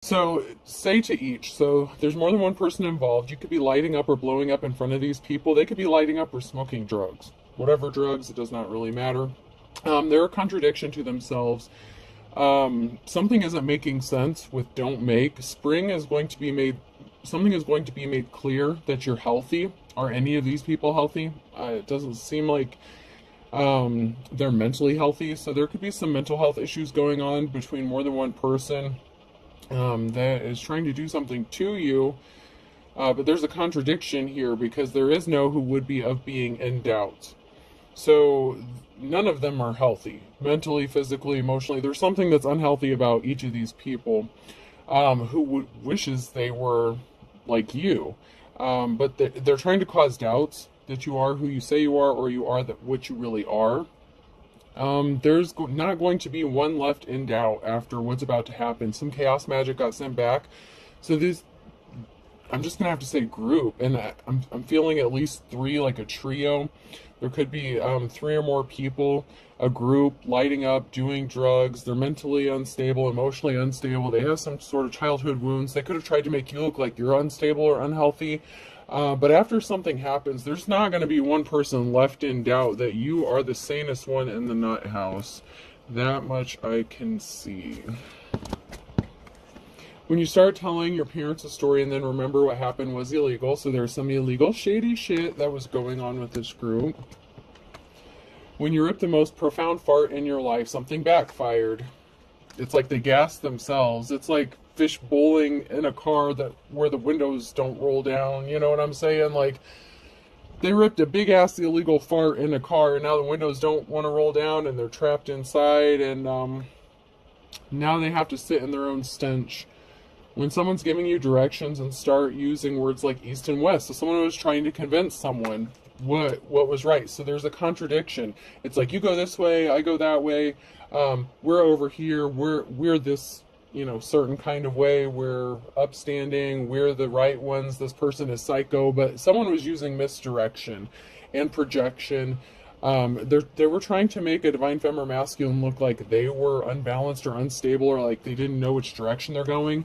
So, say to each. So, there's more than one person involved. You could be lighting up or blowing up in front of these people. They could be lighting up or smoking drugs. Whatever drugs, it does not really matter. They're a contradiction to themselves. Something isn't making sense with don't make. Spring is going to be made, something is going to be made clear that you're healthy. Are any of these people healthy? It doesn't seem like they're mentally healthy. So, there could be some mental health issues going on between more than one person that is trying to do something to you, but there's a contradiction here because there is no who would be of being in doubt. So none of them are healthy, mentally, physically, emotionally. There's something that's unhealthy about each of these people who wishes they were like you, but they're trying to cause doubts that you are who you say you are, or you are that what you really are. There's not going to be one left in doubt after what's about to happen. Some chaos magic got sent back. So this, I'm just going to have to say group, and I'm feeling at least three, like a trio. There could be three or more people, a group lighting up, doing drugs. They're mentally unstable, emotionally unstable. They have some sort of childhood wounds. They could have tried to make you look like you're unstable or unhealthy. But after something happens, there's not going to be one person left in doubt that you are the sanest one in the nut house. That much I can see. When you start telling your parents a story and then remember what happened was illegal, so there's some illegal, shady shit that was going on with this group. When you rip the most profound fart in your life, something backfired. It's like they gassed themselves. It's like fish bowling in a car that where the windows don't roll down. You know what I'm saying? Like, they ripped a big ass illegal fart in a car, and now the windows don't want to roll down, and they're trapped inside, and now they have to sit in their own stench. When someone's giving you directions and start using words like east and west, so someone was trying to convince someone what was right. So there's a contradiction. It's like, you go this way, I go that way. We're over here. We're this, certain kind of way. We're upstanding. We're the right ones. This person is psycho. But someone was using misdirection and projection. They were trying to make a divine feminine masculine look like they were unbalanced or unstable, or like they didn't know which direction they're going.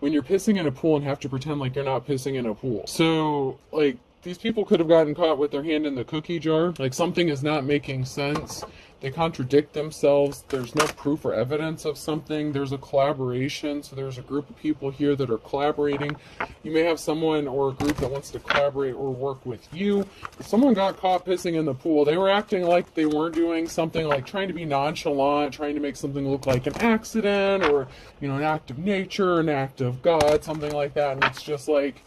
When you're pissing in a pool and have to pretend like you're not pissing in a pool. So, like, these people could have gotten caught with their hand in the cookie jar. Like, something is not making sense. They contradict themselves. There's no proof or evidence of something. There's a collaboration. So there's a group of people here that are collaborating. You may have someone or a group that wants to collaborate or work with you. If someone got caught pissing in the pool, they were acting like they weren't doing something, like trying to be nonchalant, trying to make something look like an accident or, an act of nature, an act of God, something like that. And it's just like,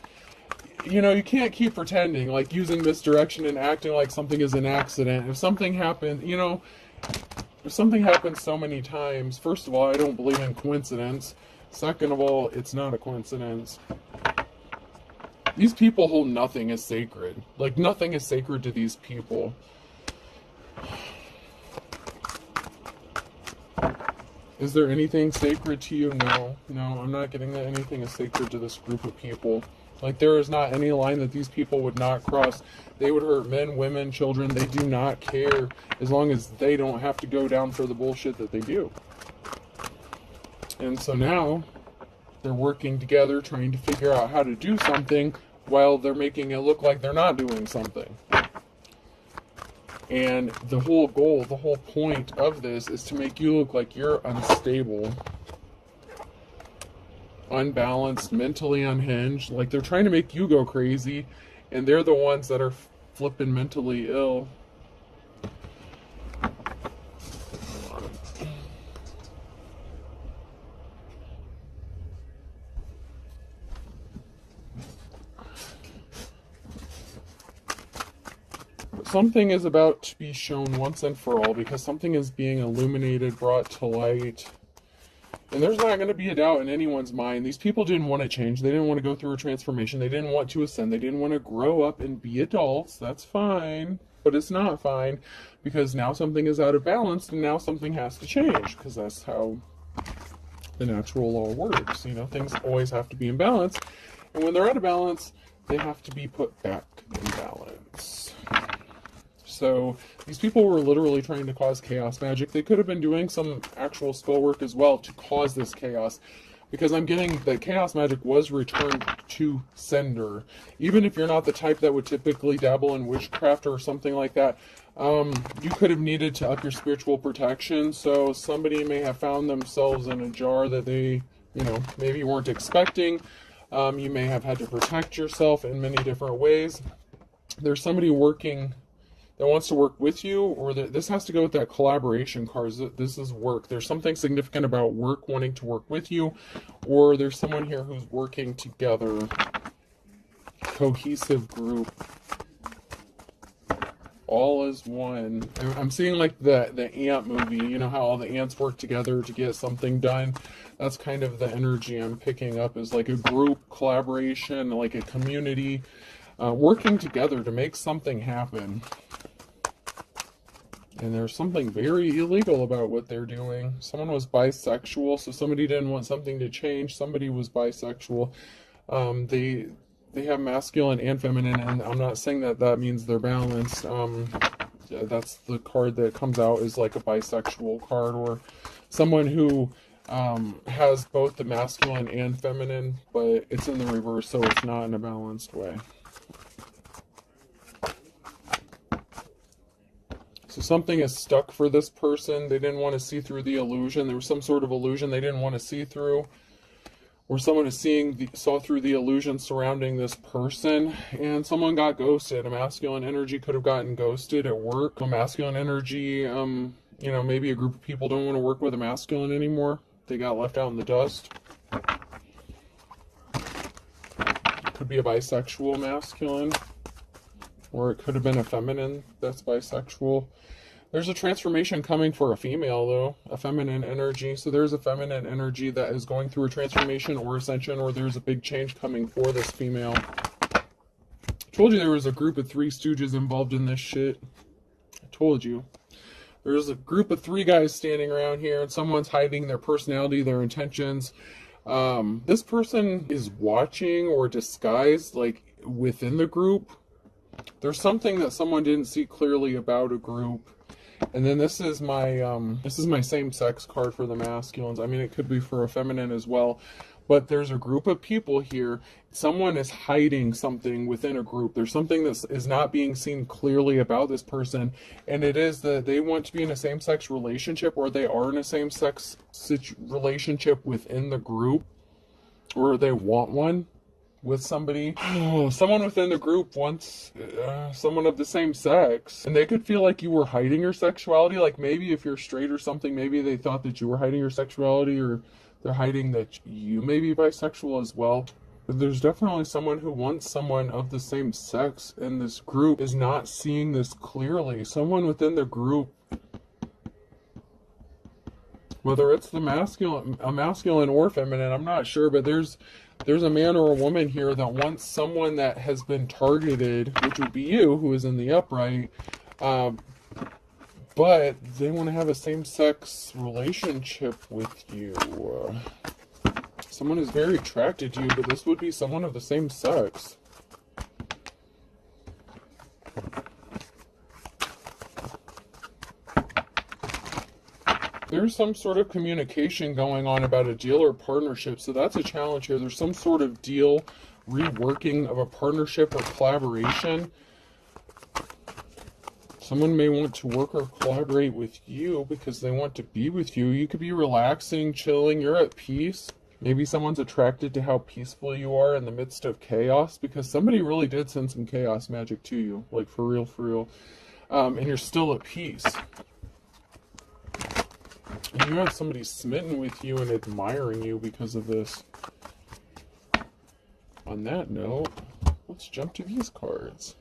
you can't keep pretending, like using misdirection and acting like something is an accident. If something happened, if something happens so many times, first of all, I don't believe in coincidence. Second of all, it's not a coincidence. These people hold nothing as sacred. Like, nothing is sacred to these people. Is there anything sacred to you? No, I'm not getting that anything is sacred to this group of people. Like, there is not any line that these people would not cross. They would hurt men, women, children. They do not care as long as they don't have to go down for the bullshit that they do. And so now they're working together trying to figure out how to do something while they're making it look like they're not doing something. And the whole goal, the whole point of this is to make you look like you're unstable, unbalanced, mentally unhinged. Like, they're trying to make you go crazy, and they're the ones that are flipping mentally ill. Something is about to be shown once and for all, because something is being illuminated, brought to light. And there's not going to be a doubt in anyone's mind. These people didn't want to change. They didn't want to go through a transformation. They didn't want to ascend. They didn't want to grow up and be adults. That's fine. But it's not fine, because now something is out of balance, and now something has to change, because that's how the natural law works. Things always have to be in balance. And when they're out of balance, they have to be put back in balance. So these people were literally trying to cause chaos magic. They could have been doing some actual spell work as well to cause this chaos. because I'm getting that chaos magic was returned to sender. Even if you're not the type that would typically dabble in witchcraft or something like that, you could have needed to up your spiritual protection. So somebody may have found themselves in a jar that they, maybe weren't expecting. You may have had to protect yourself in many different ways. There's somebody working that wants to work with you, or this has to go with that collaboration cards. This is work. There's something significant about work, wanting to work with you, or there's someone here who's working together. Cohesive group. All as one. I'm seeing like the ant movie, you know how all the ants work together to get something done. That's kind of the energy I'm picking up, is like a group collaboration, like a community, working together to make something happen. And there's something very illegal about what they're doing. Someone was bisexual, so somebody didn't want something to change. Somebody was bisexual. They have masculine and feminine, and I'm not saying that means they're balanced. That's the card that comes out, is like a bisexual card, or someone who has both the masculine and feminine, but it's in the reverse, so it's not in a balanced way. So something is stuck for this person. They didn't want to see through the illusion. There was some sort of illusion they didn't want to see through. Or someone is saw through the illusion surrounding this person, and someone got ghosted. A masculine energy could have gotten ghosted at work. A masculine energy, maybe a group of people don't want to work with a masculine anymore. They got left out in the dust. Could be a bisexual masculine, or it could have been a feminine that's bisexual. There's a transformation coming for a female, though, a feminine energy. So there's a feminine energy that is going through a transformation or ascension, or there's a big change coming for this female. I told you there was a group of 3 stooges involved in this shit. I told you. There's a group of 3 guys standing around here, and someone's hiding their personality, their intentions. This person is watching or disguised, like, within the group. There's something that someone didn't see clearly about a group. And then this is my same-sex card for the masculines. I mean, it could be for a feminine as well. But there's a group of people here. Someone is hiding something within a group. There's something that is not being seen clearly about this person. And it is that they want to be in a same-sex relationship, or they are in a same-sex relationship within the group, or they want one with somebody. Someone within the group wants someone of the same sex, and they could feel like you were hiding your sexuality. Like maybe if you're straight or something, maybe they thought that you were hiding your sexuality, or they're hiding that you may be bisexual as well. But there's definitely someone who wants someone of the same sex, and this group is not seeing this clearly. Someone within the group, whether it's a masculine or feminine, I'm not sure, but there's a man or a woman here that wants someone that has been targeted, which would be you, who is in the upright, but they want to have a same-sex relationship with you. Someone is very attracted to you, but this would be someone of the same sex. There's some sort of communication going on about a deal or partnership, so that's a challenge here. There's some sort of deal, reworking of a partnership or collaboration. Someone may want to work or collaborate with you because they want to be with you. You could be relaxing, chilling, you're at peace. Maybe someone's attracted to how peaceful you are in the midst of chaos, because somebody really did send some chaos magic to you, like for real. And you're still at peace. And you have somebody smitten with you and admiring you because of this. On that note, let's jump to these cards.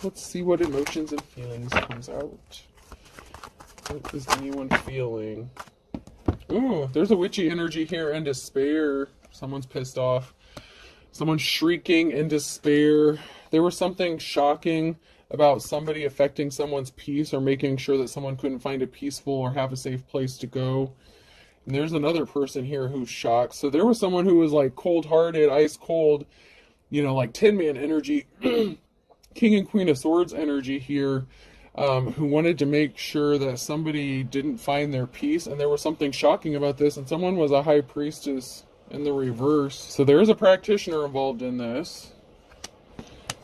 Let's see what emotions and feelings comes out. What is anyone feeling? Ooh, there's a witchy energy here and despair. Someone's pissed off. Someone's shrieking in despair. There was something shocking about somebody affecting someone's peace, or making sure that someone couldn't find a peaceful or have a safe place to go. And there's another person here who's shocked. So there was someone who was like cold-hearted, ice cold, like Tin Man energy, King and Queen of Swords energy here. who wanted to make sure that somebody didn't find their peace. And there was something shocking about this, and someone was a high priestess in the reverse. So there is a practitioner involved in this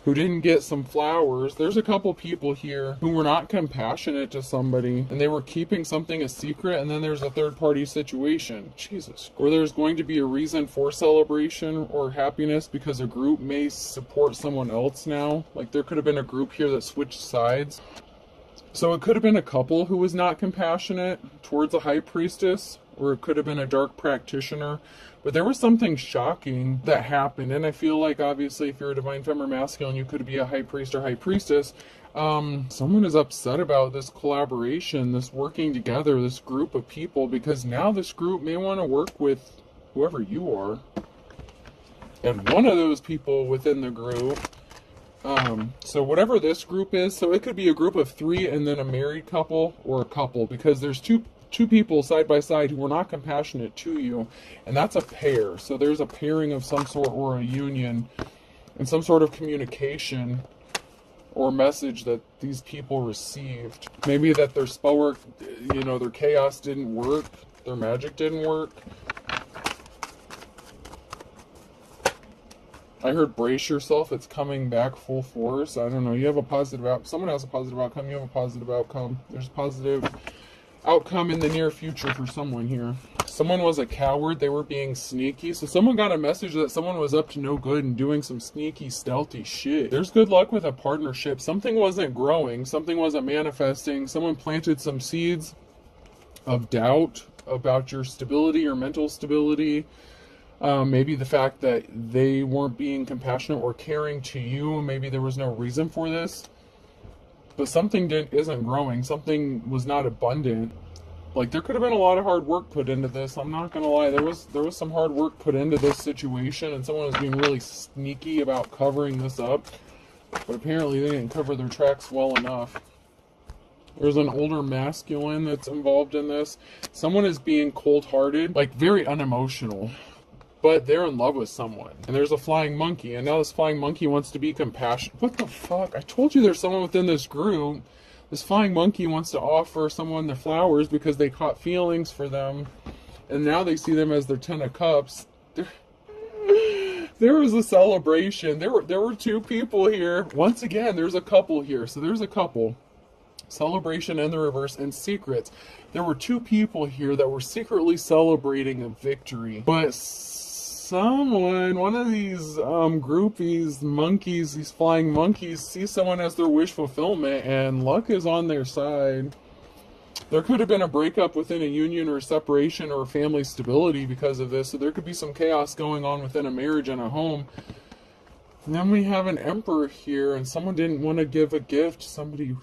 who didn't get some flowers. There's a couple people here who were not compassionate to somebody, and they were keeping something a secret. And then there's a third party situation, Jesus, or there's going to be a reason for celebration or happiness because a group may support someone else now. Like there could have been a group here that switched sides. So it could have been a couple who was not compassionate towards a high priestess, or it could have been a dark practitioner. But there was something shocking that happened, and I feel like obviously if you're a divine feminine masculine, you could be a high priest or high priestess. Someone is upset about this collaboration, this working together, this group of people, because now this group may want to work with whoever you are. And one of those people within the group, so whatever this group is, so it could be a group of 3 and then a married couple, or a couple, because there's two people side by side who are not compassionate to you, and that's a pair. So there's a pairing of some sort, or a union, and some sort of communication or message that these people received. Maybe that their spell work, you know, their chaos didn't work, their magic didn't work. I heard brace yourself, it's coming back full force. I don't know, you have a positive outcome. Someone has a positive outcome, you have a positive outcome. There's a positive outcome in the near future for someone here. Someone was a coward, they were being sneaky. So someone got a message that someone was up to no good and doing some sneaky, stealthy shit. There's good luck with a partnership. Something wasn't growing, something wasn't manifesting. Someone planted some seeds of doubt about your stability or mental stability. Maybe the fact that they weren't being compassionate or caring to you. Maybe there was no reason for this. But something isn't growing. Something was not abundant. Like there could have been a lot of hard work put into this. I'm not gonna lie. There was some hard work put into this situation, and someone was being really sneaky about covering this up. But apparently they didn't cover their tracks well enough. There's an older masculine that's involved in this. Someone is being cold-hearted, like very unemotional. But they're in love with someone. And there's a flying monkey. And now this flying monkey wants to be compassionate. What the fuck? I told you there's someone within this group. This flying monkey wants to offer someone their flowers because they caught feelings for them. And now they see them as their 10 of cups. There was a celebration. There were 2 people here. Once again, there's a couple here. So there's a couple. Celebration in the reverse, and secrets. There were 2 people here that were secretly celebrating a victory. But one of these groupies, monkeys, these flying monkeys, see someone as their wish fulfillment, and luck is on their side. There could have been a breakup within a union or a separation or family stability because of this, so there could be some chaos going on within a marriage and a home. And then we have an emperor here, and someone didn't want to give a gift. Somebody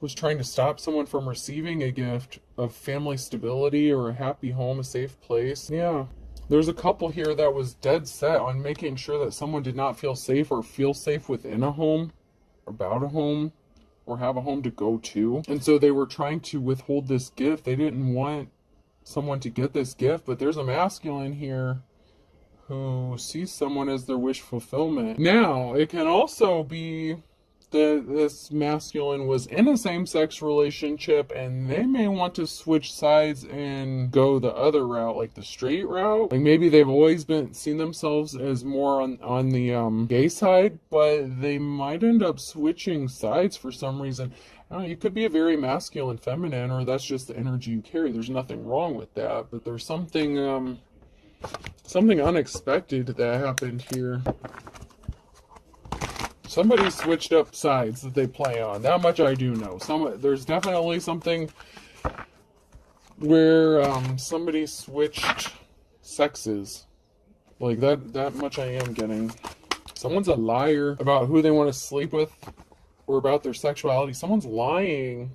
was trying to stop someone from receiving a gift of family stability or a happy home, a safe place. Yeah. There's a couple here that was dead set on making sure that someone did not feel safe or feel safe within a home, about a home, or have a home to go to. And so they were trying to withhold this gift. They didn't want someone to get this gift, but there's a masculine here who sees someone as their wish fulfillment. Now, it can also be that this masculine was in a same-sex relationship, and they may want to switch sides and go the other route, like the straight route. Like maybe they've always seen themselves as more on the gay side, but they might end up switching sides for some reason. I don't know, you could be a very masculine feminine, or that's just the energy you carry. There's nothing wrong with that, but there's something unexpected that happened here. Somebody switched up sides that they play on. That much I do know. There's definitely something where somebody switched sexes. Like that much I am getting. Someone's a liar about who they want to sleep with or about their sexuality. Someone's lying.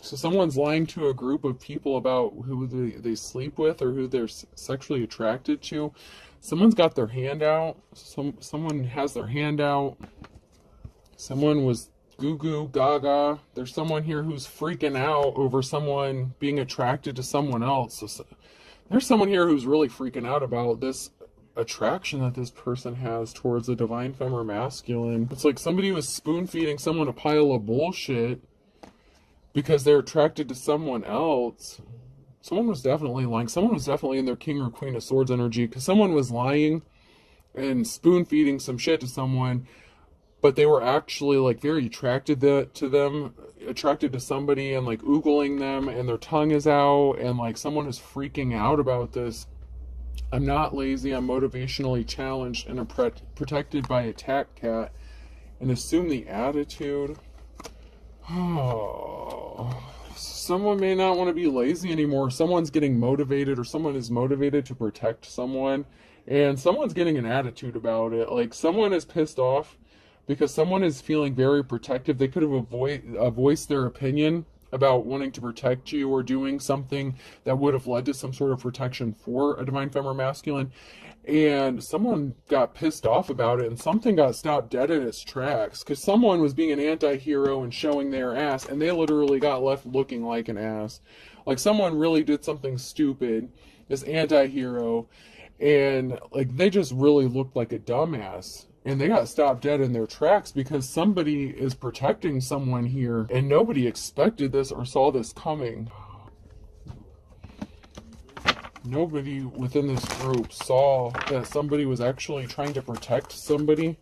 So someone's lying to a group of people about who they sleep with or who they're sexually attracted to. Someone's got their hand out. Someone has their hand out. Someone was goo gaga. There's someone here who's freaking out over someone being attracted to someone else. So there's someone here who's really freaking out about this attraction that this person has towards a divine femme or masculine. It's like somebody was spoon feeding someone a pile of bullshit because they're attracted to someone else. Someone was definitely lying. Someone was definitely in their king or queen of swords energy, because someone was lying and spoon feeding some shit to someone, but they were actually like very attracted to them, attracted to somebody, and like oogling them, and their tongue is out, and like someone is freaking out about this. I'm not lazy, I'm motivationally challenged and protected by a tact cat, and assume the attitude. Oh, someone may not want to be lazy anymore. Someone's getting motivated, or someone is motivated to protect someone, and someone's getting an attitude about it. Like someone is pissed off because someone is feeling very protective. They could have voiced their opinion about wanting to protect you, or doing something that would have led to some sort of protection for a divine femme or masculine, and someone got pissed off about it, and something got stopped dead in its tracks, because someone was being an anti-hero and showing their ass, and they literally got left looking like an ass. Like someone really did something stupid, this anti-hero, and like they just really looked like a dumbass. And they got stopped dead in their tracks because somebody is protecting someone here, and nobody expected this or saw this coming. Nobody within this group saw that somebody was actually trying to protect somebody,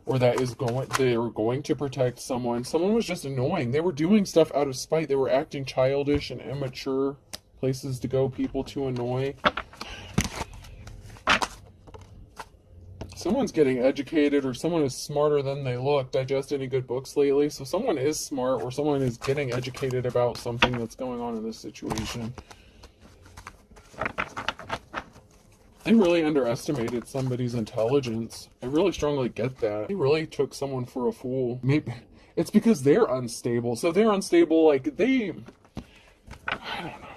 or that they were going to protect someone. Someone was just annoying. They were doing stuff out of spite. They were acting childish and immature. Places to go, people to annoy. Someone's getting educated, or someone is smarter than they look. Digest any good books lately? So someone is smart, or someone is getting educated about something that's going on in this situation. They really underestimated somebody's intelligence. I really strongly get that. They really took someone for a fool. Maybe it's because they're unstable. So they're unstable, like I don't know.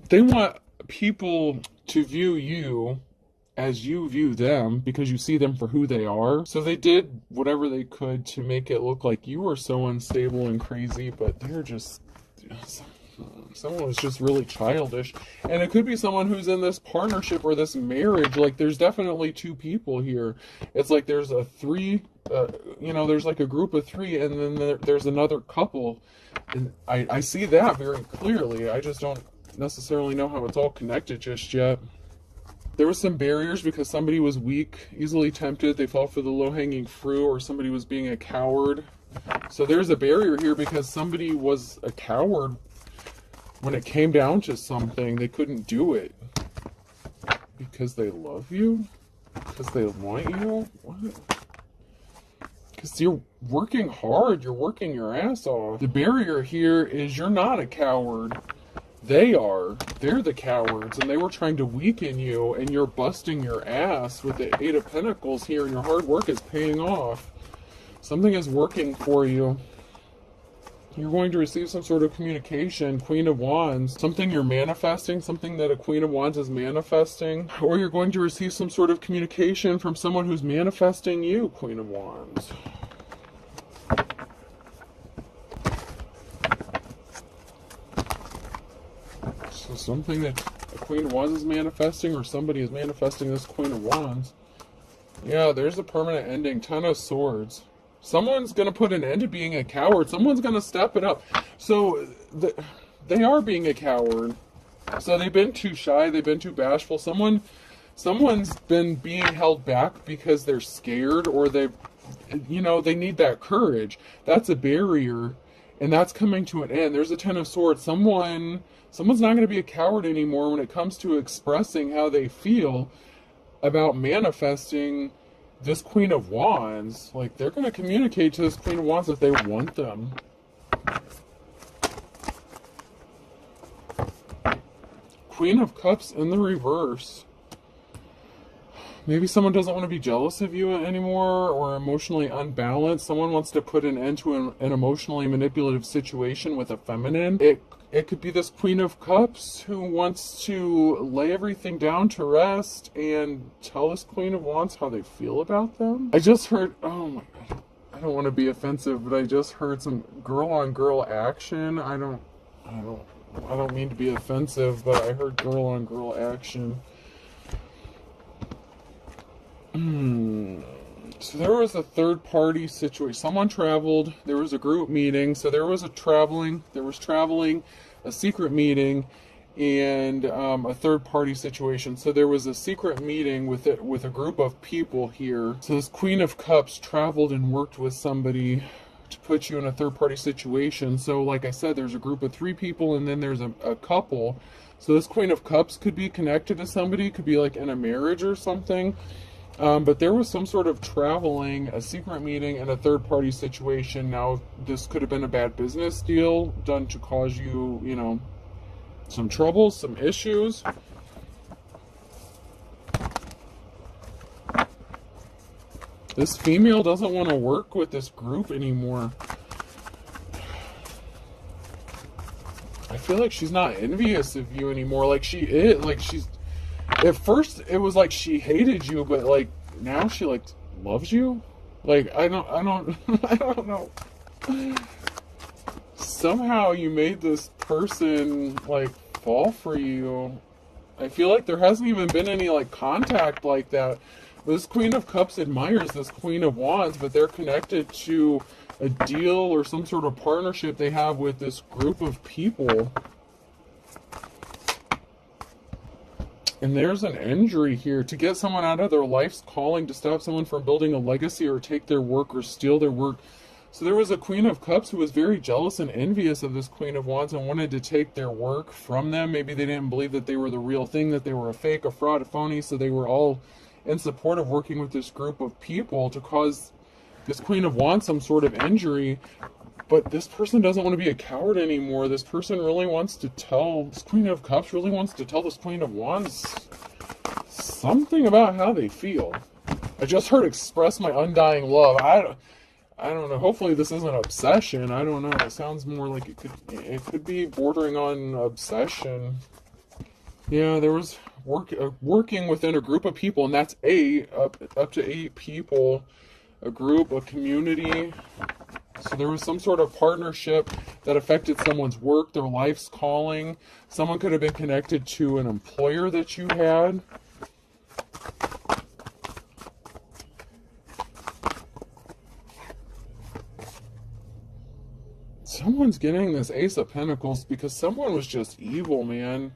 They want people to view you as you view them, because you see them for who they are. So they did whatever they could to make it look like you were so unstable and crazy, but they're just... someone was just really childish. And it could be someone who's in this partnership or this marriage. Like there's definitely two people here. It's like there's a three, there's like a group of three, and then there's another couple. And I see that very clearly. I just don't necessarily know how it's all connected just yet. There were some barriers because somebody was weak, easily tempted, they fell for the low-hanging fruit, or somebody was being a coward. So there's a barrier here because somebody was a coward. When it came down to something, they couldn't do it. Because they love you? Because they want you? What? Because you're working hard, you're working your ass off. The barrier here is you're not a coward. They are. They're the cowards, and they were trying to weaken you, and you're busting your ass with the Eight of Pentacles here, and your hard work is paying off. Something is working for you. You're going to receive some sort of communication, Queen of Wands, something you're manifesting, something that a Queen of Wands is manifesting, or you're going to receive some sort of communication from someone who's manifesting you, Queen of Wands. So something that a Queen of Wands is manifesting, or somebody is manifesting this Queen of Wands. Yeah, there's a permanent ending. Ten of Swords. Someone's going to put an end to being a coward. Someone's going to step it up. So they are being a coward. So they've been too shy. They've been too bashful. Someone's been being held back because they're scared, or they need that courage. That's a barrier, and that's coming to an end. There's a Ten of Swords. Someone's not going to be a coward anymore when it comes to expressing how they feel about manifesting this Queen of Wands. Like, they're going to communicate to this Queen of Wands if they want them. Queen of Cups in the reverse. Maybe someone doesn't want to be jealous of you anymore, or emotionally unbalanced. Someone wants to put an end to an emotionally manipulative situation with a feminine. It could be this Queen of Cups who wants to lay everything down to rest and tell this Queen of Wands how they feel about them. I just heard, oh my God, I don't want to be offensive, but I just heard some girl-on-girl action. I don't mean to be offensive, but I heard girl-on-girl action. So there was a third party situation. Someone traveled. There was a group meeting. So there was traveling, a secret meeting, and a third party situation. So there was a secret meeting with a group of people here. So this Queen of Cups traveled and worked with somebody to put you in a third party situation. So like I said, there's a group of 3 people, and then there's a couple. So this Queen of Cups could be connected to somebody, could be like in a marriage or something. But there was some sort of traveling, a secret meeting, and a third-party situation. Now, this could have been a bad business deal done to cause you, some troubles, some issues. This female doesn't want to work with this group anymore. I feel like she's not envious of you anymore. Like she is, like she's... At first, it was like she hated you, but like now she like loves you. Like I don't I don't know. Somehow you made this person like fall for you. I feel like there hasn't even been any like contact like that. This Queen of Cups admires this Queen of Wands, but they're connected to a deal or some sort of partnership they have with this group of people. And there's an injury here. To get someone out of their life's calling, to stop someone from building a legacy or take their work or steal their work. So there was a Queen of Cups who was very jealous and envious of this Queen of Wands and wanted to take their work from them. Maybe they didn't believe that they were the real thing, that they were a fake, a fraud, a phony. So they were all in support of working with this group of people to cause this Queen of Wands some sort of injury. But this person doesn't want to be a coward anymore. This person really wants to tell, this Queen of Cups really wants to tell this Queen of Wands something about how they feel. I just heard express my undying love. I don't know. Hopefully this isn't obsession. I don't know. It sounds more like it could be bordering on obsession. Yeah, there was working within a group of people, and that's up to 8 people. A group, a community. So there was some sort of partnership that affected someone's work, their life's calling. Someone could have been connected to an employer that you had. Someone's getting this Ace of Pentacles because someone was just evil, man.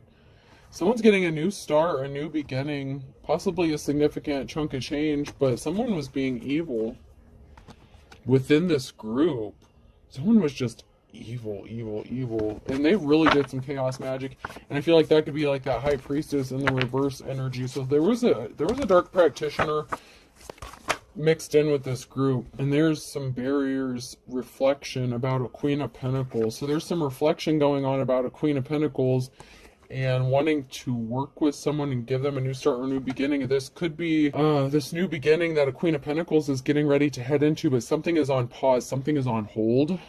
Someone's getting a new start, a new beginning, possibly a significant chunk of change, but someone was being evil. Within this group, someone was just evil. And they really did some chaos magic. And I feel like that could be like that High Priestess in the reverse energy. So there was a dark practitioner mixed in with this group. And there's some barriers, reflection about a Queen of Pentacles. So there's some reflection going on about a Queen of Pentacles and wanting to work with someone and give them a new start or a new beginning. This could be this new beginning that a Queen of Pentacles is getting ready to head into, but something is on pause, something is on hold.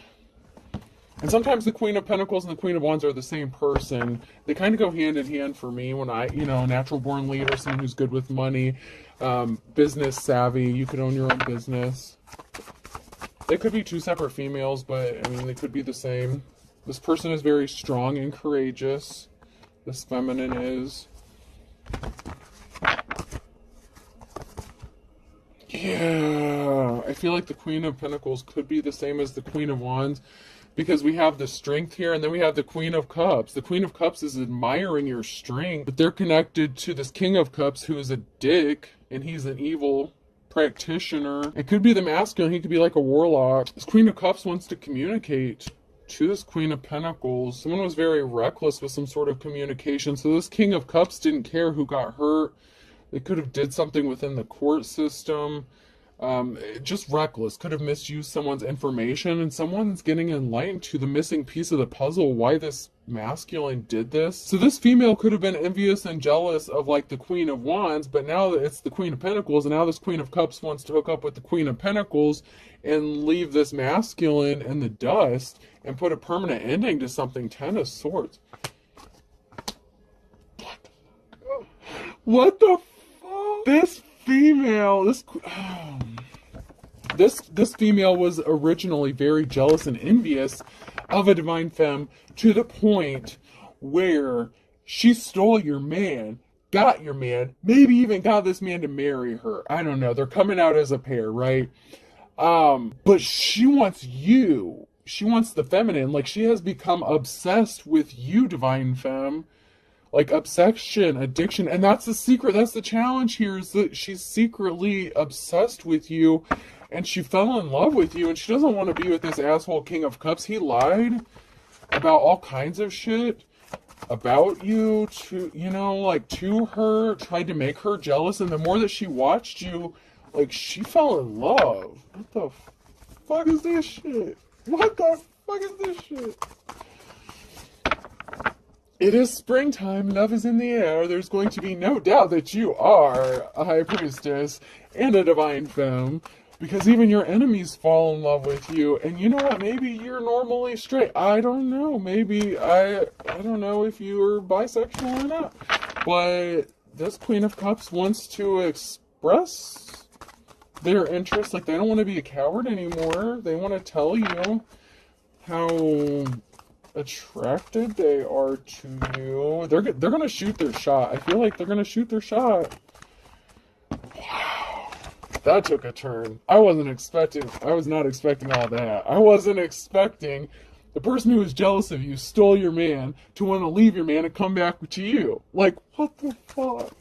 And sometimes the Queen of Pentacles and the Queen of Wands are the same person. They kind of go hand in hand for me when I, natural born leader, someone who's good with money, business savvy, you could own your own business. They could be 2 separate females, but I mean, they could be the same. This person is very strong and courageous. This feminine is. Yeah, I feel like the Queen of Pentacles could be the same as the Queen of Wands because we have the strength here and then we have the Queen of Cups. The Queen of Cups is admiring your strength, but they're connected to this King of Cups who is a dick and he's an evil practitioner. It could be the masculine. He could be like a warlock. This Queen of Cups wants to communicate to this Queen of Pentacles. Someone was very reckless with some sort of communication. So this King of Cups didn't care who got hurt. They could have did something within the court system. Just reckless. Could have misused someone's information. And someone's getting enlightened to the missing piece of the puzzle. Why this masculine did this. So this female could have been envious and jealous of like the Queen of Wands. But now it's the Queen of Pentacles. And now this Queen of Cups wants to hook up with the Queen of Pentacles and leave this masculine in the dust and put a permanent ending to something. 10 of Swords. What the fuck? This female, this female was originally very jealous and envious of a divine femme to the point where she stole your man, got your man, maybe even got this man to marry her. I don't know. They're coming out as a pair, right? But she wants you. She wants the feminine. Like, she has become obsessed with you, divine femme. Like, obsession, addiction. And that's the secret. That's the challenge here, is that she's secretly obsessed with you. And she fell in love with you. And she doesn't want to be with this asshole King of Cups. He lied about all kinds of shit about you to, you know, like, to her. Tried to make her jealous. And the more that she watched you, like, she fell in love. What the fuck is this shit? What the fuck is this shit? It is springtime. Love is in the air. There's going to be no doubt that you are a high priestess and a divine femme. Because even your enemies fall in love with you. And you know what? Maybe you're normally straight. I don't know. Maybe I don't know if you're bisexual or not. But this Queen of Cups wants to express their interest. Like, they don't want to be a coward anymore. They want to tell you how attracted they are to you. They're going to shoot their shot. I feel like they're going to shoot their shot. Wow. That took a turn. I was not expecting all that. I wasn't expecting the person who was jealous of you, stole your man, to want to leave your man and come back to you. Like, what the fuck?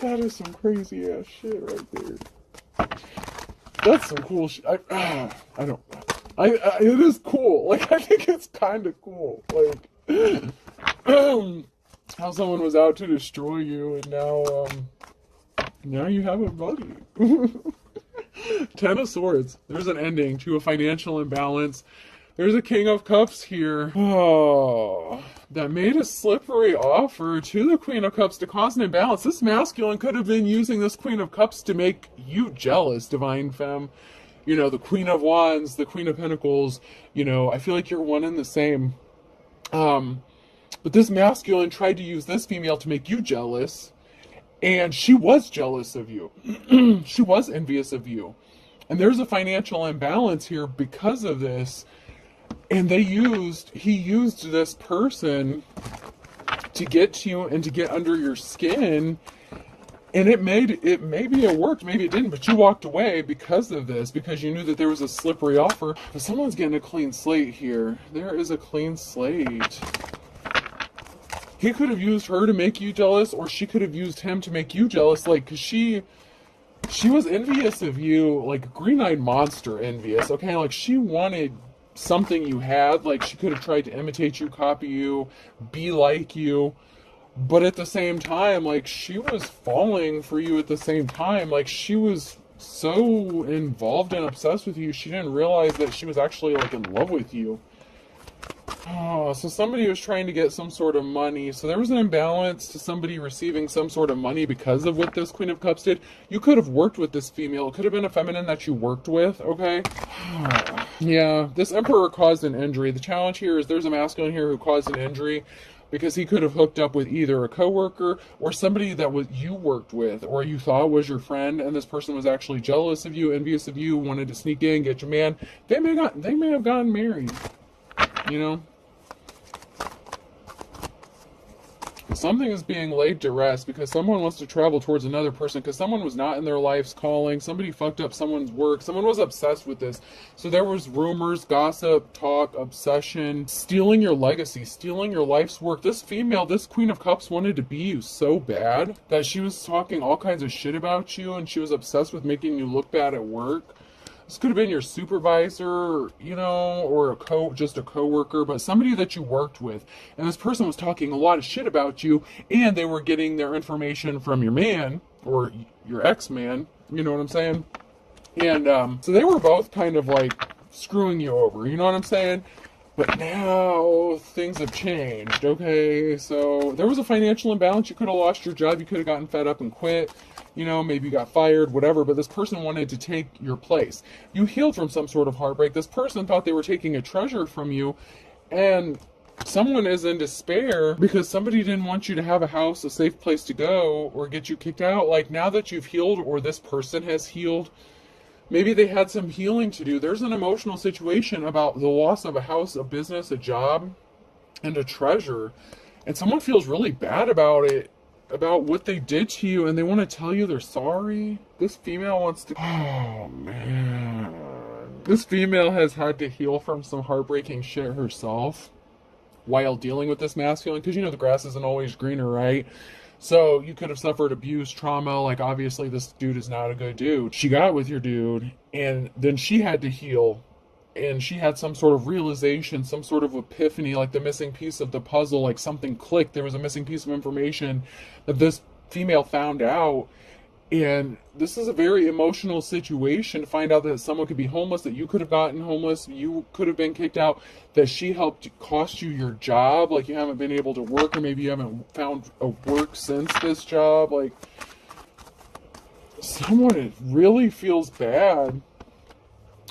That is some crazy ass shit right there. That's some cool shit. It is cool. Like, I think it's kind of cool. Like, how someone was out to destroy you, and now you have a buddy. Ten of Swords. There's an ending to a financial imbalance. There's a King of Cups here. Oh, that made a slippery offer to the Queen of Cups to cause an imbalance. This masculine could have been using this Queen of Cups to make you jealous, divine femme. You know, the Queen of Wands, the Queen of Pentacles. You know, I feel like you're one and the same. But this masculine tried to use this female to make you jealous. And she was jealous of you. She was envious of you. And there's a financial imbalance here because of this. And he used this person to get to you and to get under your skin. And maybe it worked, maybe it didn't, but you walked away because of this, because you knew that there was a slippery offer. But someone's getting a clean slate here. There is a clean slate. He could have used her to make you jealous, or she could have used him to make you jealous, like, because she was envious of you, like a green-eyed monster envious, okay? Like, she wanted something you had. Like, she could have tried to imitate you, copy you, be like you. But at the same time, like, she was falling for you at the same time. Like, she was so involved and obsessed with you, she didn't realize that she was actually, like, in love with you. Oh, so somebody was trying to get some sort of money. So there was an imbalance to somebody receiving some sort of money because of what this Queen of Cups did. You could have worked with this female. It could have been a feminine that you worked with, okay? Yeah, this Emperor caused an injury. The challenge here is there's a masculine here who caused an injury because he could have hooked up with either a coworker or somebody that you worked with or you thought was your friend, and this person was actually jealous of you, envious of you, wanted to sneak in, get your man. They may have gotten married, you know? Something is being laid to rest because someone wants to travel towards another person because someone was not in their life's calling. Somebody fucked up someone's work. Someone was obsessed with this. So there was rumors, gossip, talk, obsession, stealing your legacy, stealing your life's work. This female, this Queen of Cups wanted to be you so bad that she was talking all kinds of shit about you, and she was obsessed with making you look bad at work. This could have been your supervisor, you know, or just a coworker, but somebody that you worked with. And this person was talking a lot of shit about you, and they were getting their information from your man, or your ex-man, you know what I'm saying? And so they were both kind of like screwing you over, you know what I'm saying? But now things have changed, okay? So there was a financial imbalance. You could have lost your job. You could have gotten fed up and quit. You know, maybe you got fired, whatever, but this person wanted to take your place. You healed from some sort of heartbreak. This person thought they were taking a treasure from you, and someone is in despair because somebody didn't want you to have a house, a safe place to go, or get you kicked out. Like, now that you've healed, or this person has healed, maybe they had some healing to do. There's an emotional situation about the loss of a house, a business, a job, and a treasure, and someone feels really bad about it. about what they did to you, and they want to tell you they're sorry. This female wants to... Oh, man. This female has had to heal from some heartbreaking shit herself while dealing with this masculine, because, you know, the grass isn't always greener, right? So you could have suffered abuse, trauma. Like, obviously, this dude is not a good dude. She got with your dude, and then she had to heal. And she had some sort of realization, some sort of epiphany, like the missing piece of the puzzle, like something clicked. There was a missing piece of information that this female found out. And this is a very emotional situation to find out that someone could be homeless, that you could have gotten homeless, you could have been kicked out, that she helped cost you your job, like you haven't been able to work, or maybe you haven't found a work since this job. Like, someone really feels bad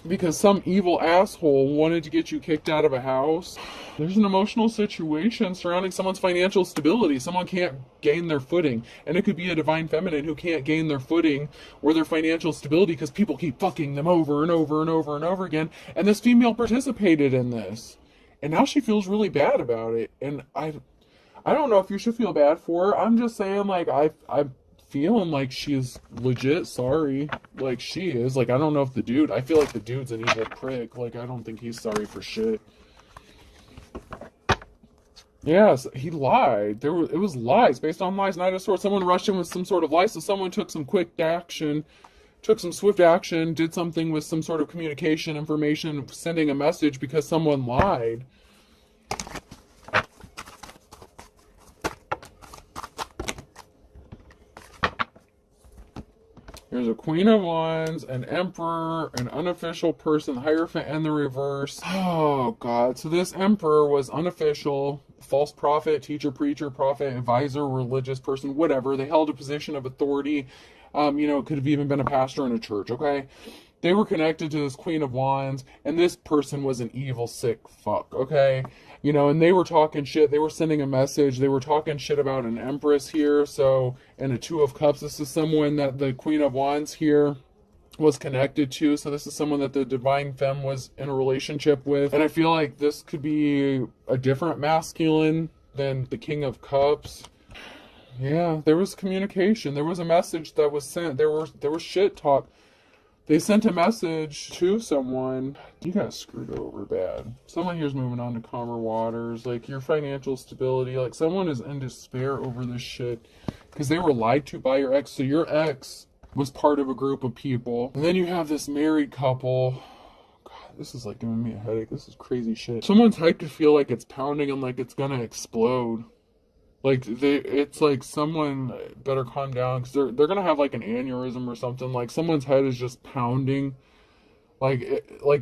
because some evil asshole wanted to get you kicked out of a house. There's an emotional situation surrounding someone's financial stability. Someone can't gain their footing. And it could be a divine feminine who can't gain their footing or their financial stability because people keep fucking them over and over and over and over again. And this female participated in this. And now she feels really bad about it. And I don't know if you should feel bad for her. I'm just saying, like, I'm feeling like she's legit sorry. Like, she is. Like, I don't know if the dude... I feel like the dude's an evil prick. Like, I don't think he's sorry for shit. Yes, he lied. It was lies, based on lies. Knight of Swords. Someone rushed in with some sort of lie, so someone took some quick action, took some swift action, did something with some sort of communication, information, sending a message because someone lied. There's a Queen of Wands, an Emperor, an unofficial person, the Hierophant, and the reverse. Oh, God. So this Emperor was unofficial, false prophet, teacher, preacher, prophet, advisor, religious person, whatever. They held a position of authority. You know, it could have even been a pastor in a church, okay? They were connected to this Queen of Wands, and this person was an evil, sick fuck, okay? You know, and they were talking shit. They were sending a message. They were talking shit about an Empress here, so, and a Two of Cups. This is someone that the Queen of Wands here was connected to, so this is someone that the Divine Femme was in a relationship with. And I feel like this could be a different masculine than the King of Cups. Yeah, there was communication. There was a message that was sent. There was shit talk. They sent a message to someone. You got screwed over bad. Someone here's moving on to calmer waters. Like, your financial stability. Like, someone is in despair over this shit because they were lied to by your ex. So your ex was part of a group of people. And then you have this married couple. God, this is like giving me a headache. This is crazy shit. Someone's hyped to feel like it's pounding and like it's gonna explode. Like, it's like someone better calm down because they're gonna have like an aneurysm or something. Like, someone's head is just pounding. Like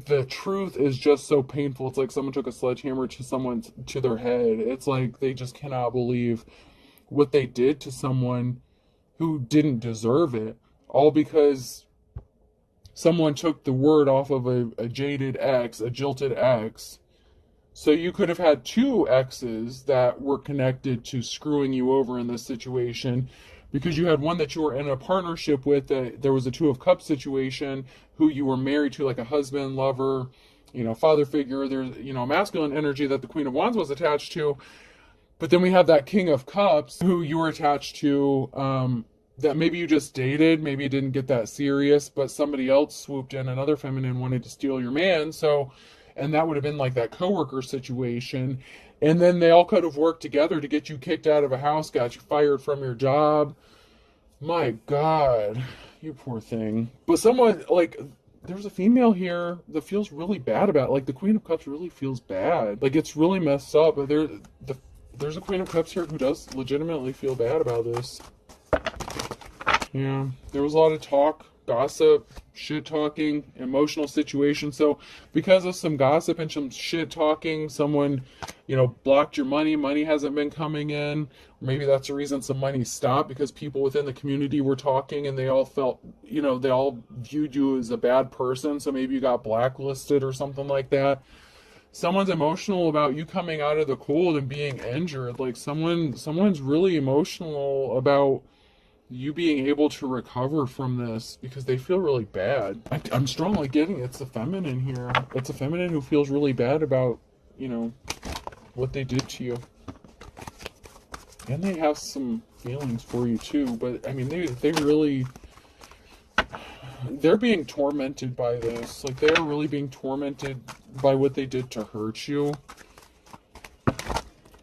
the truth is just so painful. It's like someone took a sledgehammer to their head. It's like they just cannot believe what they did to someone who didn't deserve it, all because someone took the word off of a jaded ex, a jilted ex. So you could have had two exes that were connected to screwing you over in this situation, because you had one that you were in a partnership with. There was a Two of Cups situation who you were married to, like a husband, lover, you know, father figure. There's, you know, masculine energy that the Queen of Wands was attached to. But then we have that King of Cups who you were attached to, that maybe you just dated, maybe it didn't get that serious, but somebody else swooped in, another feminine wanted to steal your man. So, and that would have been like that coworker situation. And then they all could have worked together to get you kicked out of a house, got you fired from your job. My God, you poor thing. But someone, like, there's a female here that feels really bad about it. Like, the Queen of Cups really feels bad. Like, it's really messed up. But there's a Queen of Cups here who does legitimately feel bad about this. Yeah, there was a lot of talk, gossip, shit talking, emotional situation. So because of some gossip and some shit talking, someone, you know, blocked your money hasn't been coming in. Maybe that's the reason some money stopped, because people within the community were talking and they all felt, you know, they all viewed you as a bad person. So maybe you got blacklisted or something like that. Someone's emotional about you coming out of the cold and being injured. Like, someone's really emotional about you being able to recover from this because they feel really bad. I'm strongly getting it's the feminine here. It's a feminine who feels really bad about, you know, what they did to you. And they have some feelings for you too, but I mean, they really, they're being tormented by this. Like, they are really being tormented by what they did to hurt you.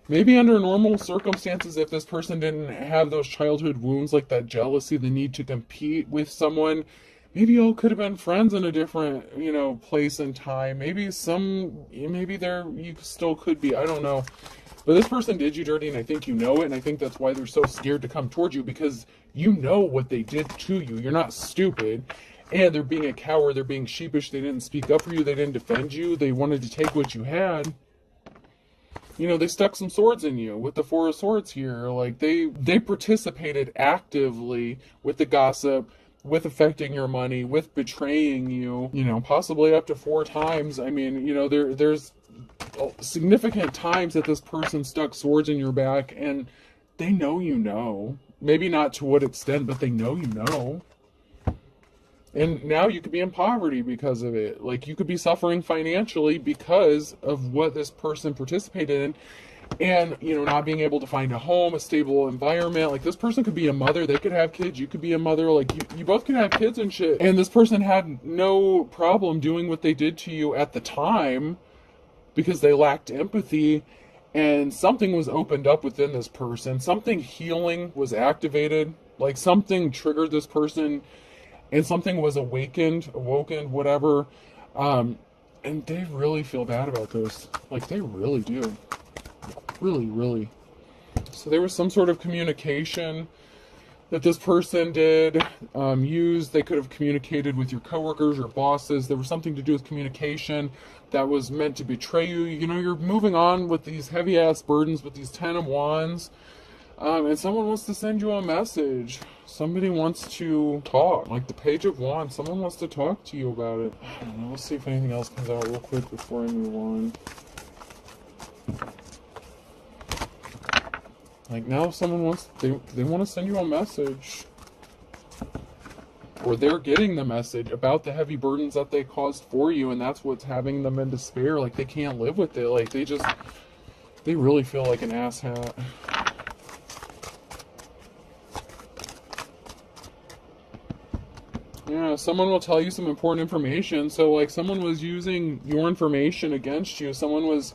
Maybe under normal circumstances, if this person didn't have those childhood wounds, like that jealousy, the need to compete with someone, maybe y'all could have been friends in a different, place and time. Maybe there, you still could be, I don't know. But this person did you dirty, and I think you know it, and I think that's why they're so scared to come towards you, because you know what they did to you. You're not stupid, and they're being a coward, they're being sheepish, they didn't speak up for you, they didn't defend you, they wanted to take what you had. They stuck some swords in you with the Four of Swords here. Like, they participated actively with the gossip, with affecting your money, with betraying you, possibly up to 4 times. I mean, there's significant times that this person stuck swords in your back, and they know you know. Maybe not to what extent, but they know you know. And now you could be in poverty because of it. Like, you could be suffering financially because of what this person participated in. And, not being able to find a home, a stable environment. Like, this person could be a mother. They could have kids. You could be a mother. Like, you both could have kids and shit. And this person had no problem doing what they did to you at the time because they lacked empathy. And something was opened up within this person. Something healing was activated. Like, something triggered this person. And something was awoken, whatever. And they really feel bad about this. Like, they really do. Really, really. So there was some sort of communication that this person did use. They could have communicated with your coworkers, your bosses. There was something to do with communication that was meant to betray you. You're moving on with these heavy-ass burdens, with these 10 of Wands. And someone wants to send you a message. Somebody wants to talk. Like the Page of Wands. Someone wants to talk to you about it. I don't know. Let's see if anything else comes out real quick before I move on. Like, now someone wants... They want to send you a message. Or they're getting the message about the heavy burdens that they caused for you. And that's what's having them in despair. Like, they can't live with it. Like, they really feel like an asshat. Yeah, someone will tell you some important information. So, like, someone was using your information against you. Someone was...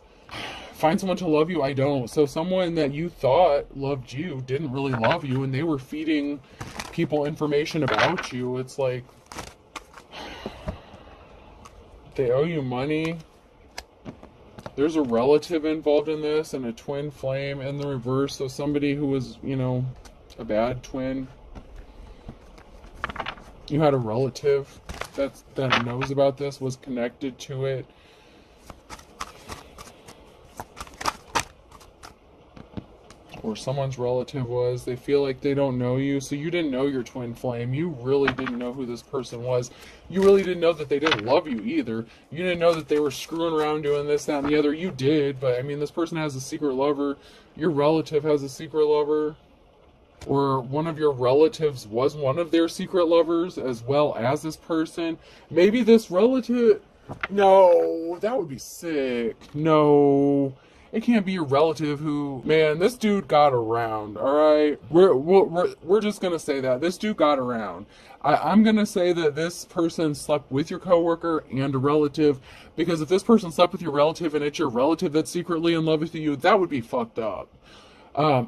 Find someone to love you, I don't. So someone that you thought loved you didn't really love you, and they were feeding people information about you. It's like... They owe you money. There's a relative involved in this, and a twin flame in the reverse. So somebody who was, a bad twin. You had a relative that knows about this, was connected to it. Or someone's relative was. They feel like they don't know you. So you didn't know your twin flame. You really didn't know who this person was. You really didn't know that they didn't love you either. You didn't know that they were screwing around doing this, that, and the other. You did, but I mean, this person has a secret lover. Your relative has a secret lover. Or one of your relatives was one of their secret lovers as well as this person. Maybe this relative... No, that would be sick. No, it can't be your relative who... Man, this dude got around, alright? We're just gonna say that. This dude got around. I'm gonna say that this person slept with your coworker and a relative, because if this person slept with your relative and it's your relative that's secretly in love with you, that would be fucked up.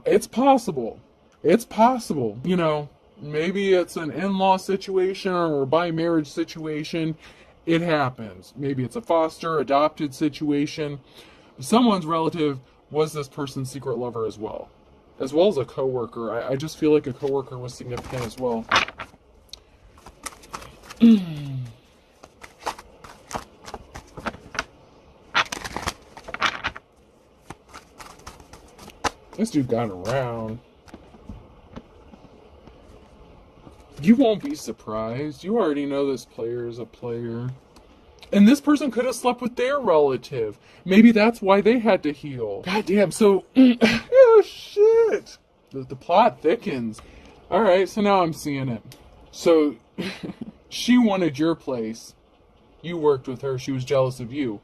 It's possible. It's possible, maybe it's an in-law situation or a by-marriage situation. It happens. Maybe it's a foster, adopted situation. Someone's relative was this person's secret lover as well as a coworker. I just feel like a coworker was significant as well. This dude got around. You won't be surprised. You already know this player is a player. And this person could have slept with their relative. Maybe that's why they had to heal. God damn, so... oh, shit! The plot thickens. Alright, so now I'm seeing it. So, she wanted your place. You worked with her. She was jealous of you.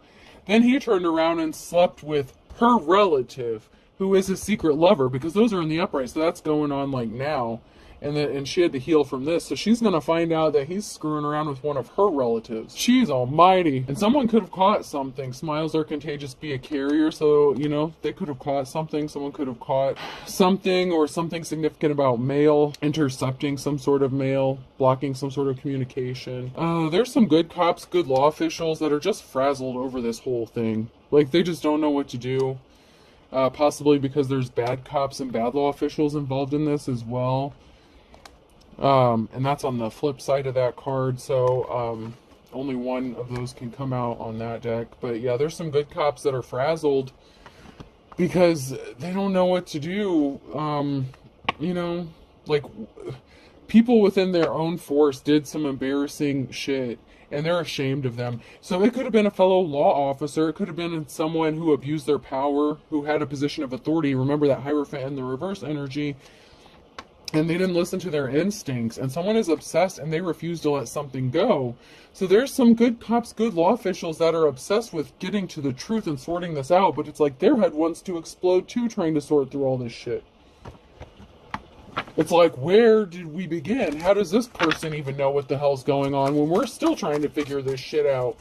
Then he turned around and slept with her relative who is his secret lover, because those are in the upright, so that's going on like now. And she had to heal from this, so she's gonna find out that he's screwing around with one of her relatives. She's almighty. And someone could have caught something. Smiles are contagious, be a carrier, so, you know, they could have caught something. Someone could have caught something, or something significant about mail, intercepting some sort of mail, blocking some sort of communication. There's some good cops, good law officials that are just frazzled over this whole thing. Like, they just don't know what to do. Possibly because there's bad cops and bad law officials involved in this as well. And that's on the flip side of that card, so only one of those can come out on that deck. But yeah, there's some good cops that are frazzled because they don't know what to do. You know, like, people within their own force did some embarrassing shit, and they're ashamed of them. So it could have been a fellow law officer, it could have been someone who abused their power, who had a position of authority. Remember that Hierophant and the reverse energy. And they didn't listen to their instincts, and someone is obsessed and they refuse to let something go. So there's some good cops, good law officials that are obsessed with getting to the truth and sorting this out, but it's like their head wants to explode too, trying to sort through all this shit. It's like, where did we begin? How does this person even know what the hell's going on when we're still trying to figure this shit out?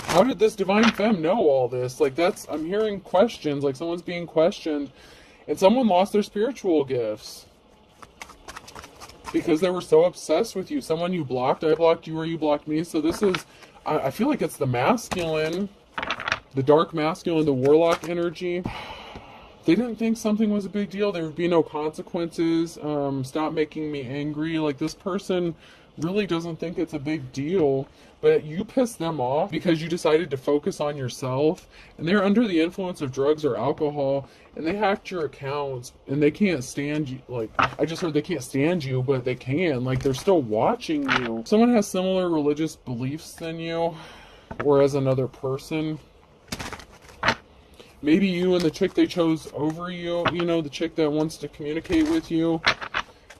How did this divine femme know all this? Like, I'm hearing questions, like someone's being questioned. And someone lost their spiritual gifts because they were so obsessed with you. Someone you blocked, I blocked you, or you blocked me. So this is, I feel like it's the masculine, the dark masculine, the warlock energy. They didn't think something was a big deal. There would be no consequences. Stop making me angry. Like, this person really doesn't think it's a big deal, but you pissed them off because you decided to focus on yourself, and they're under the influence of drugs or alcohol, and they hacked your accounts, and they can't stand you. Like, I just heard they can't stand you, but they can. Like, they're still watching you. Someone has similar religious beliefs than you, or as another person. Maybe you and the chick they chose over you, you know, the chick that wants to communicate with you,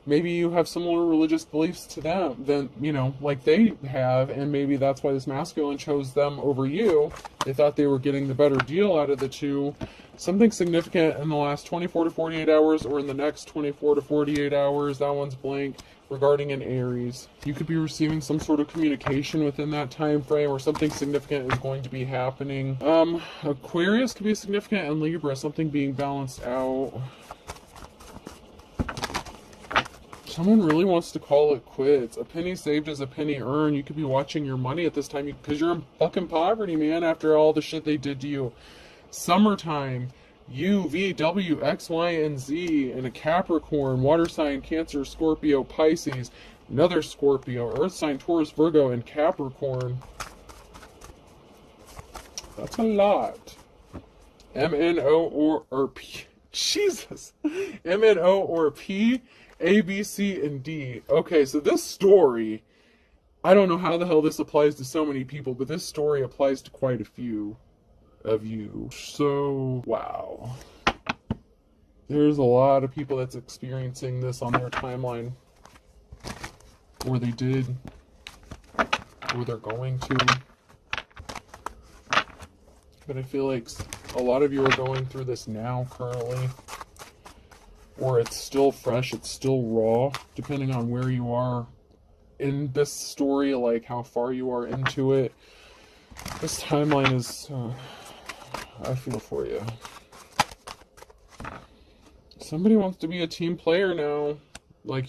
maybe you have similar religious beliefs to them, than, you know, like they have, and maybe that's why this masculine chose them over you. They thought they were getting the better deal out of the two. Something significant in the last 24 to 48 hours, or in the next 24 to 48 hours, that one's blank, regarding an Aries. You could be receiving some sort of communication within that time frame, or something significant is going to be happening. Aquarius could be significant, and Libra, something being balanced out. Someone really wants to call it quits. A penny saved is a penny earned. You could be watching your money at this time because you're in fucking poverty, man, after all the shit they did to you. Summertime, U, V, W, X, Y, and Z, and a Capricorn, water sign, Cancer, Scorpio, Pisces, another Scorpio, Earth sign, Taurus, Virgo, and Capricorn. That's a lot. MNO or P. Jesus. MNO or P. A, B, C, and D. Okay, so this story, I don't know how the hell this applies to so many people, but this story applies to quite a few of you. So, wow. There's a lot of people that's experiencing this on their timeline. Or they did. Or they're going to. But I feel like a lot of you are going through this now, currently. Or it's still fresh, it's still raw, depending on where you are in this story, like how far you are into it. This timeline is, I feel for you. Somebody wants to be a team player now. Like,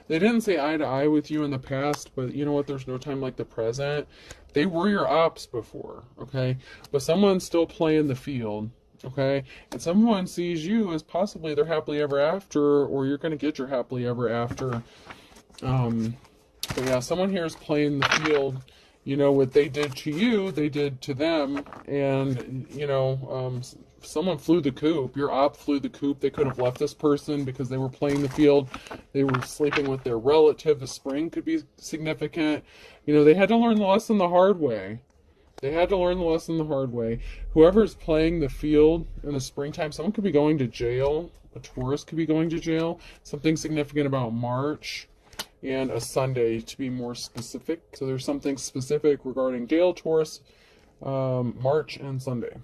they didn't say eye to eye with you in the past, but you know what, there's no time like the present. They were your ops before, okay? But someone's still playing the field. Okay, and someone sees you as possibly their happily ever after, or you're going to get your happily ever after. But yeah, someone here is playing the field. You know, what they did to you, they did to them. And, you know, someone flew the coop. Your op flew the coop. They could have left this person because they were playing the field. They were sleeping with their relative. The spring could be significant. You know, they had to learn the lesson the hard way. They had to learn the lesson the hard way. Whoever's playing the field in the springtime, someone could be going to jail. A Taurus could be going to jail. Something significant about March and a Sunday, to be more specific. So there's something specific regarding jail, Taurus, March, and Sunday.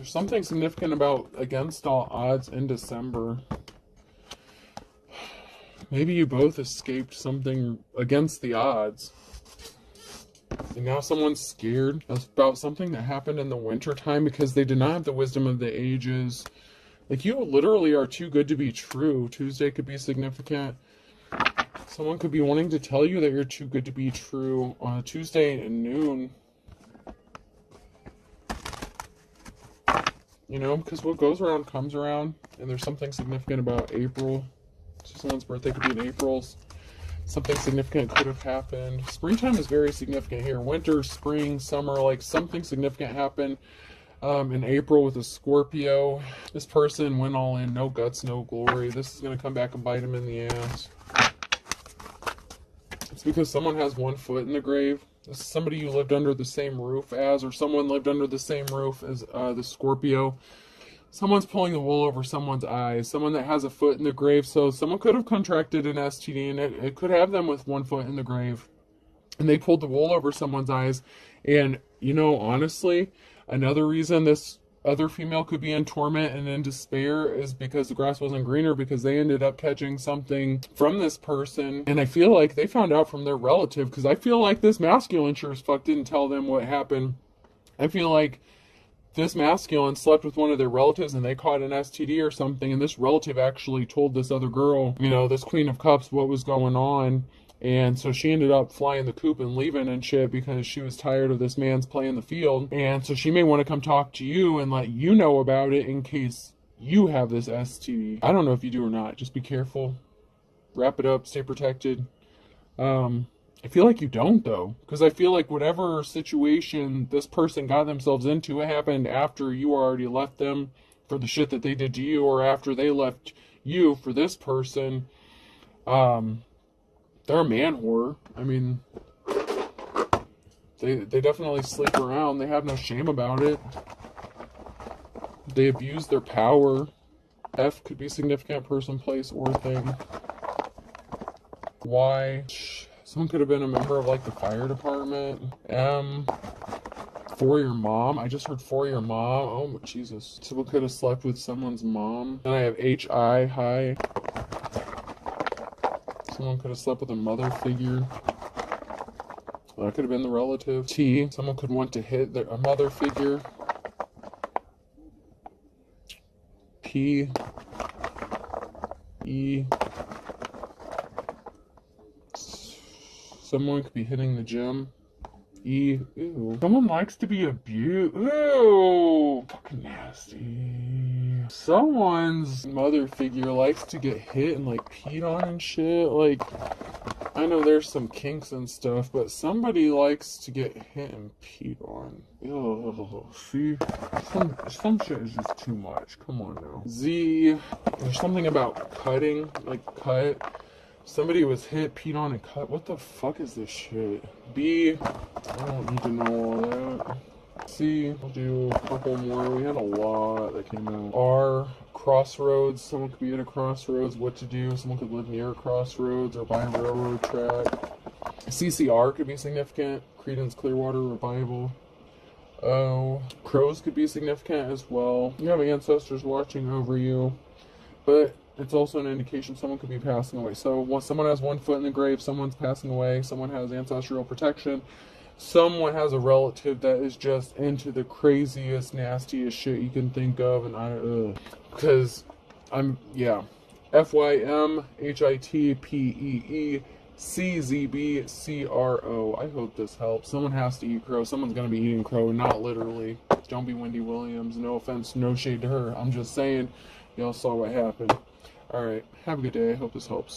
There's something significant about against all odds in December. Maybe you both escaped something against the odds. And now someone's scared about something that happened in the wintertime because they did not have the wisdom of the ages. Like, you literally are too good to be true. Tuesday could be significant. Someone could be wanting to tell you that you're too good to be true on a Tuesday at noon. You know, because what goes around comes around. And there's something significant about April. So someone's birthday could be in April. Something significant could have happened. Springtime is very significant here. Winter, spring, summer, like something significant happened in April with a Scorpio. This person went all in, no guts, no glory. This is going to come back and bite him in the ass. It's because someone has one foot in the grave. This is somebody you lived under the same roof as, or someone lived under the same roof as the Scorpio. Someone's pulling the wool over someone's eyes. Someone that has a foot in the grave. So someone could have contracted an STD, and it could have them with one foot in the grave. And they pulled the wool over someone's eyes. And, you know, honestly, another reason this other female could be in torment and in despair is because the grass wasn't greener, because they ended up catching something from this person. And I feel like they found out from their relative, because I feel like this masculine sure as fuck didn't tell them what happened. I feel like this masculine slept with one of their relatives and they caught an STD or something, and this relative actually told this other girl, you know, this Queen of Cups, what was going on. And so she ended up flying the coop and leaving and shit because she was tired of this man's playing the field. And so she may want to come talk to you and let you know about it in case you have this STD. I don't know if you do or not. Just be careful. Wrap it up. Stay protected. I feel like you don't, though, because I feel like whatever situation this person got themselves into, it happened after you already left them for the shit that they did to you, or after they left you for this person. They're a man whore. I mean, they definitely sleep around. They have no shame about it. They abuse their power. F could be significant person, place, or thing. Y, someone could have been a member of, like, the fire department. M, for your mom. I just heard for your mom. Oh, Jesus. Someone could have slept with someone's mom. And I have HI, hi. Someone could have slept with a mother figure. That could have been the relative. T, someone could want to hit a mother figure. P, E, someone could be hitting the gym. E, ew. Someone likes to be abused. Ew, fucking nasty. Someone's mother figure likes to get hit and, like, peed on and shit. Like, I know there's some kinks and stuff, but somebody likes to get hit and peed on. Ew, see? Some shit is just too much. Come on now. Z, there's something about cutting, like, cut. Somebody was hit, peed on, and cut. What the fuck is this shit? B, I don't need to know all that. C, I'll do a couple more. We had a lot that came out. R, crossroads. Someone could be at a crossroads. What to do? Someone could live near a crossroads or by a railroad track. CCR could be significant. Creedence Clearwater Revival. O, crows could be significant as well. You have ancestors watching over you, but it's also an indication someone could be passing away. So once someone has one foot in the grave, someone's passing away, someone has ancestral protection, someone has a relative that is just into the craziest, nastiest shit you can think of, and because FYMHITPEECZBCRO. I hope this helps. Someone has to eat crow. Someone's going to be eating crow, not literally. Don't be Wendy Williams. No offense, no shade to her. I'm just saying, y'all saw what happened. Alright, have a good day. I hope this helps.